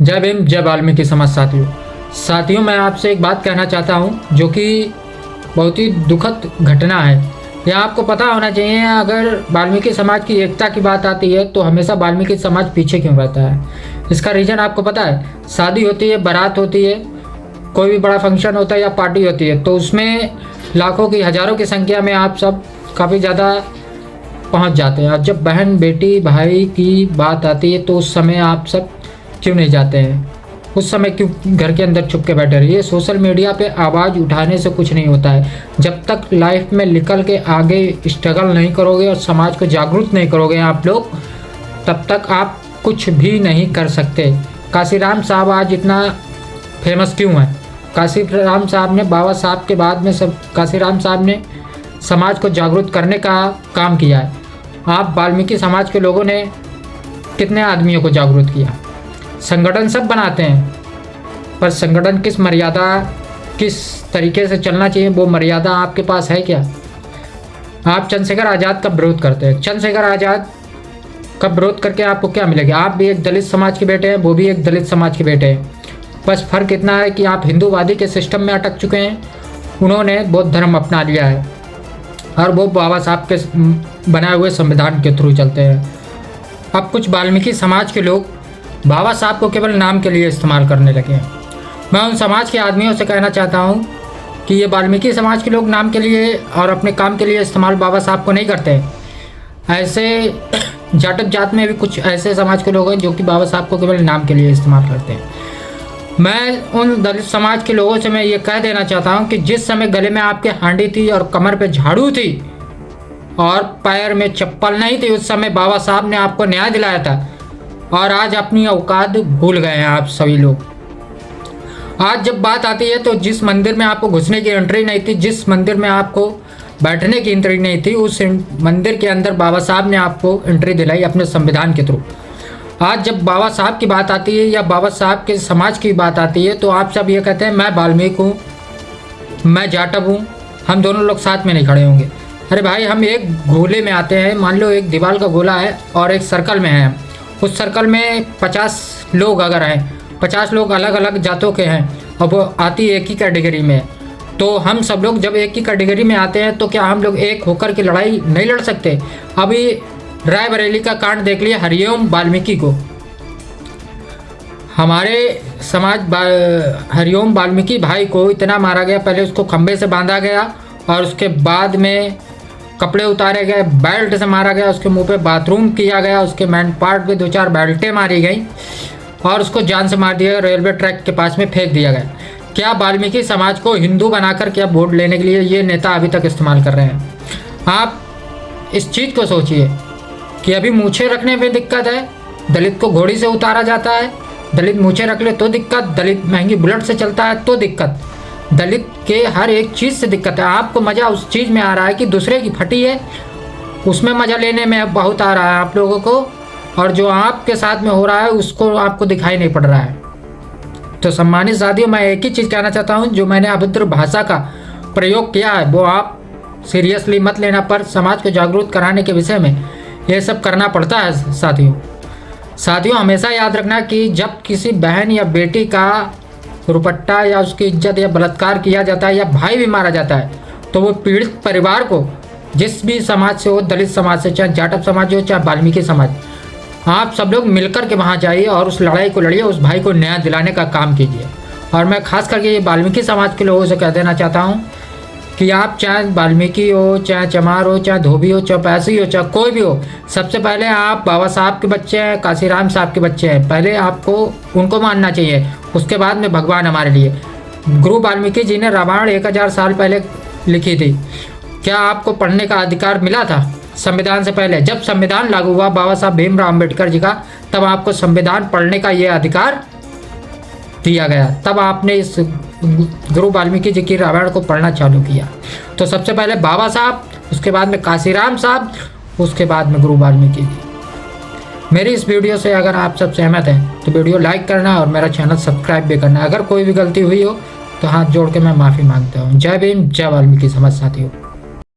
जय भीम, जय वाल्मीकि समाज। साथियों मैं आपसे एक बात कहना चाहता हूं जो कि बहुत ही दुखद घटना है। यह आपको पता होना चाहिए, अगर वाल्मीकि समाज की एकता की बात आती है तो हमेशा वाल्मीकि समाज पीछे क्यों रहता है। इसका रीज़न आपको पता है। शादी होती है, बारात होती है, कोई भी बड़ा फंक्शन होता है या पार्टी होती है तो उसमें लाखों की, हज़ारों की संख्या में आप सब काफ़ी ज़्यादा पहुंच जाते हैं। और जब बहन, बेटी, भाई की बात आती है तो उस समय आप सब क्यों नहीं जाते हैं? उस समय क्यों घर के अंदर छुप के बैठे रहिए? सोशल मीडिया पे आवाज़ उठाने से कुछ नहीं होता है। जब तक लाइफ में निकल के आगे स्ट्रगल नहीं करोगे और समाज को जागरूक नहीं करोगे आप लोग, तब तक आप कुछ भी नहीं कर सकते। काशीराम साहब आज इतना फेमस क्यों है? काशीराम साहब ने, बाबा साहब के बाद में सब काशीराम साहब ने समाज को जागरूक करने का काम किया है। आप वाल्मीकि समाज के लोगों ने कितने आदमियों को जागरूक किया? संगठन सब बनाते हैं, पर संगठन किस मर्यादा, किस तरीके से चलना चाहिए वो मर्यादा आपके पास है क्या? आप चंद्रशेखर आज़ाद का विरोध करते हैं। चंद्रशेखर आज़ाद का विरोध करके आपको क्या मिलेगा? आप भी एक दलित समाज के बेटे हैं, वो भी एक दलित समाज के बेटे हैं। बस फ़र्क इतना है कि आप हिंदूवादी के सिस्टम में अटक चुके हैं, उन्होंने बौद्ध धर्म अपना लिया है और वो बाबा साहब के बनाए हुए संविधान के थ्रू चलते हैं। अब कुछ वाल्मीकि समाज के लोग बाबा साहब को केवल नाम के लिए इस्तेमाल करने लगे हैं। मैं उन समाज के आदमियों से कहना चाहता हूँ कि ये वाल्मीकि समाज के लोग नाम के लिए और अपने काम के लिए इस्तेमाल बाबा साहब को नहीं करते। ऐसे जाटक जात में भी कुछ ऐसे समाज के लोग हैं जो कि बाबा साहब को केवल नाम के लिए इस्तेमाल करते हैं। मैं उन दलित समाज के लोगों से मैं ये कह देना चाहता हूँ कि जिस समय गले में आपके हांडी थी और कमर पे झाड़ू थी और पैर में चप्पल नहीं थी, उस समय बाबा साहब ने आपको न्याय दिलाया था। और आज अपनी औकात भूल गए हैं आप सभी लोग। आज जब बात आती है तो जिस मंदिर में आपको घुसने की एंट्री नहीं थी, जिस मंदिर में आपको बैठने की एंट्री नहीं थी, उस मंदिर के अंदर बाबा साहब ने आपको एंट्री दिलाई अपने संविधान के थ्रू। आज जब बाबा साहब की बात आती है या बाबा साहब के समाज की बात आती है तो आप सब ये कहते हैं मैं वाल्मीकि हूँ, मैं जाटव हूँ, हम दोनों लोग साथ में नहीं खड़े होंगे। अरे भाई, हम एक गोले में आते हैं। मान लो एक दीवार का गोला है और एक सर्कल में है। उस सर्कल में 50 लोग अगर हैं, 50 लोग अलग अलग जातों के हैं और वो आती एक ही कैटेगरी में, तो हम सब लोग जब एक ही कैटेगरी में आते हैं तो क्या हम लोग एक होकर के लड़ाई नहीं लड़ सकते? अभी रायबरेली का कांड देख लिया, हरिओम वाल्मीकि को। हमारे समाज हरिओम वाल्मीकि भाई को इतना मारा गया, पहले उसको खंबे से बांधा गया और उसके बाद में कपड़े उतारे गए, बेल्ट से मारा गया, उसके मुंह पे बाथरूम किया गया, उसके मैन पार्ट पे 2-4 बेल्टें मारी गई और उसको जान से मार दिया, रेलवे ट्रैक के पास में फेंक दिया गया। क्या वाल्मीकि समाज को हिंदू बनाकर क्या वोट लेने के लिए ये नेता अभी तक इस्तेमाल कर रहे हैं? आप इस चीज़ को सोचिए कि अभी मूछें रखने में दिक्कत है, दलित को घोड़ी से उतारा जाता है। दलित मूछें रख ले तो दिक्कत, दलित महंगी बुलेट से चलता है तो दिक्कत, दलित के हर एक चीज़ से दिक्कत है। आपको मज़ा उस चीज़ में आ रहा है कि दूसरे की फटी है, उसमें मज़ा लेने में बहुत आ रहा है आप लोगों को, और जो आपके साथ में हो रहा है उसको आपको दिखाई नहीं पड़ रहा है। तो सम्मानित साथियों, मैं एक ही चीज़ कहना चाहता हूँ, जो मैंने अभद्र भाषा का प्रयोग किया है वो आप सीरियसली मत लेना, पर समाज को जागरूक कराने के विषय में ये सब करना पड़ता है। साथियों हमेशा याद रखना कि जब किसी बहन या बेटी का रुपट्टा या उसकी इज्जत या बलात्कार किया जाता है या भाई भी मारा जाता है तो वो पीड़ित परिवार को, जिस भी समाज से हो, दलित समाज से, चाहे जाटव समाज हो, चाहे वाल्मीकि समाज, आप सब लोग मिलकर के वहाँ जाइए और उस लड़ाई को लड़िए, उस भाई को न्याय दिलाने का काम कीजिए। और मैं खास करके ये वाल्मीकि समाज के लोगों से कह देना चाहता हूँ कि आप चाहे वाल्मीकि हो, चाहे चमार हो, चाहे धोबी हो, चाहे पैसी हो, चाहे कोई भी हो, सबसे पहले आप बाबा साहब के बच्चे हैं, काशीराम साहब के बच्चे हैं। पहले आपको उनको मानना चाहिए, उसके बाद में भगवान हमारे लिए। गुरु वाल्मीकि जी ने रामायण 1000 साल पहले लिखी थी। क्या आपको पढ़ने का अधिकार मिला था संविधान से पहले? जब संविधान लागू हुआ बाबा साहब भीमराव अम्बेडकर जी का, तब आपको संविधान पढ़ने का ये अधिकार दिया गया, तब आपने इस गुरु वाल्मीकि जी की रामायण को पढ़ना चालू किया। तो सबसे पहले बाबा साहब, उसके बाद में काशीराम साहब, उसके बाद में गुरु वाल्मीकि जी। मेरी इस वीडियो से अगर आप सब सहमत हैं तो वीडियो लाइक करना और मेरा चैनल सब्सक्राइब भी करना। अगर कोई भी गलती हुई हो तो हाथ जोड़ के मैं माफ़ी मांगता हूँ। जय भीम, जय वाल्मीकि समाज। साथियों।